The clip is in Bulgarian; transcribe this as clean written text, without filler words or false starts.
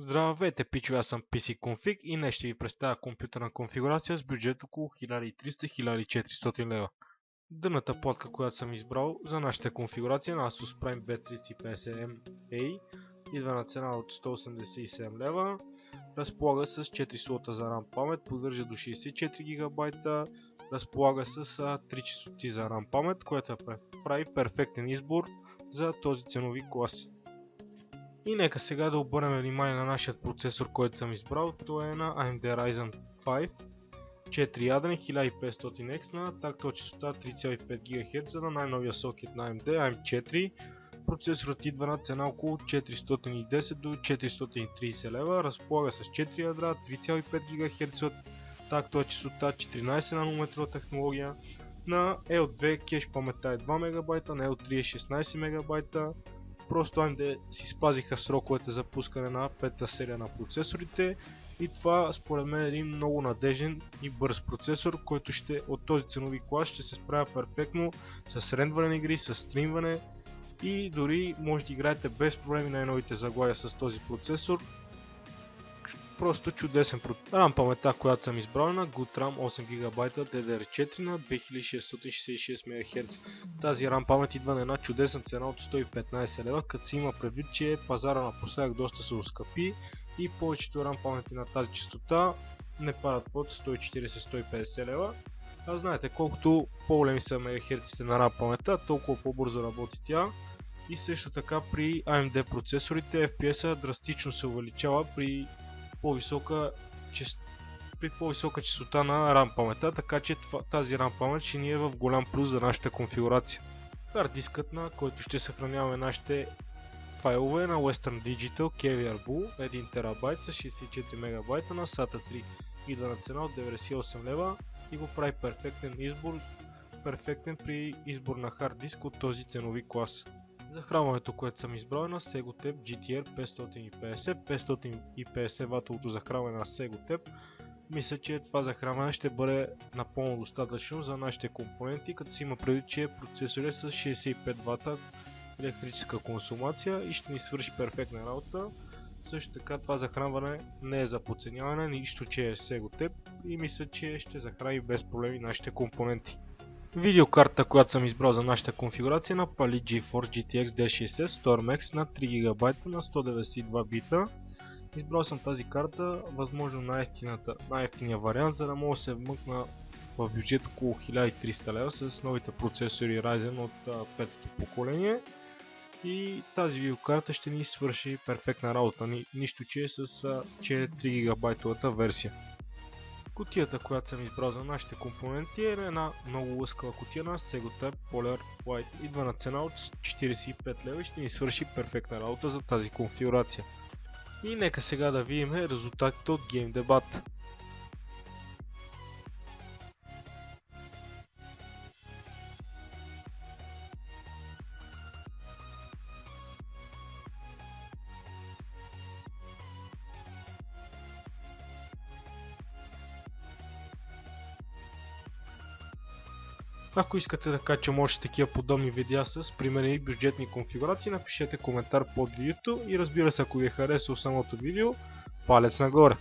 Здравейте, пичове, аз съм PC Config и днес ще ви представя компютърна конфигурация с бюджет около 1300-1400 лева. Дъната платка, която съм избрал за нашата конфигурация на Asus Prime B350MA идва на цена от 187 лева. Разполага с 4 слота за RAM памет, поддържа до 64 ГБ, разполага с 3 честоти за RAM памет, което прави перфектен избор за този ценови клас. И нека сега да обърнем внимание на нашия процесор, който съм избрал. Той е на AMD Ryzen 5 4 ядрен 1500X на тактова честота 3,5 ГГц на най-новия сокет на AMD AM4. Процесорът идва на цена около 410 до 430 лева. Разполага с 4 ядра, 3,5 ГГц, тактова честота 14 нанометрова технология. На L2 кеш паметта е 2 МБ, на L3 е 16 МБ. Просто AMD си спазиха сроковете за пускане на 5-та серия на процесорите и това според мен е един много надежден и бърз процесор, който от този ценови клас ще се справя перфектно с рендване на игри, с стримване и дори може да играете без проблеми на новите заглавия с този процесор. Просто чудесен процесор. RAM паметта, която съм избрал на GoodRAM 8 ГБ DDR4 на 2666 МHz. Тази RAM памет идва на една чудесна цена от 115 лева, като се има предвид, че пазара напоследък доста се оскъпи и повечето RAM памети на тази честота не падат под 140-150 лева. А знаете, колкото по-големи са мегахерците на RAM паметта, толкова по-бързо работи тя. И също така при AMD процесорите FPS-а драстично се увеличава при по-висока честота на RAM паметта, така че тази RAM памет ще ни е в голям плюс за нашата конфигурация. Хард дискът, на който ще съхраняваме нашите файлове на Western Digital Caviar Bull 1 TB с 64 МБ на SATA 3. Идва на цена от 98 лева и го прави перфектен при избор на хард диск от този ценови клас. Захранването, което съм избрал е на Segotep GTR 550 550W захранване на Segotep. Мисля, че това захранване ще бъде напълно достатъчно за нашите компоненти, като си има предвид, че процесор е с 65 W електрическа консумация и ще ни свърши перфектна работа. Също така това захранване не е за подценяване, нищо че е Segotep и мисля, че ще захрани без проблеми нашите компоненти. Видеокартата, която съм избрал за нашата конфигурация на Palit GeForce GTX 1060 StormX на 3 ГБ на 192 бита. Избрал съм тази карта, възможно най-евтиния вариант, за да мога да се вмъкна в бюджет около 1300 лева с новите процесори Ryzen от 5-то поколение. И тази видеокарта ще ни свърши перфектна работа, нищо че е с 4 ГБ версия. Кутията, която съм избрал за нашите компоненти е една много лъскава кутия на Segotep Polar White. Идва на цена от 45 лева и ще ни свърши перфектна работа за тази конфигурация. И нека сега да видим резултатите от GameDebate. Ако искате да качам още такива подобни видеа с примерни и бюджетни конфигурации, напишете коментар под видеото и разбира се, ако ви е харесало самото видео, палец нагоре!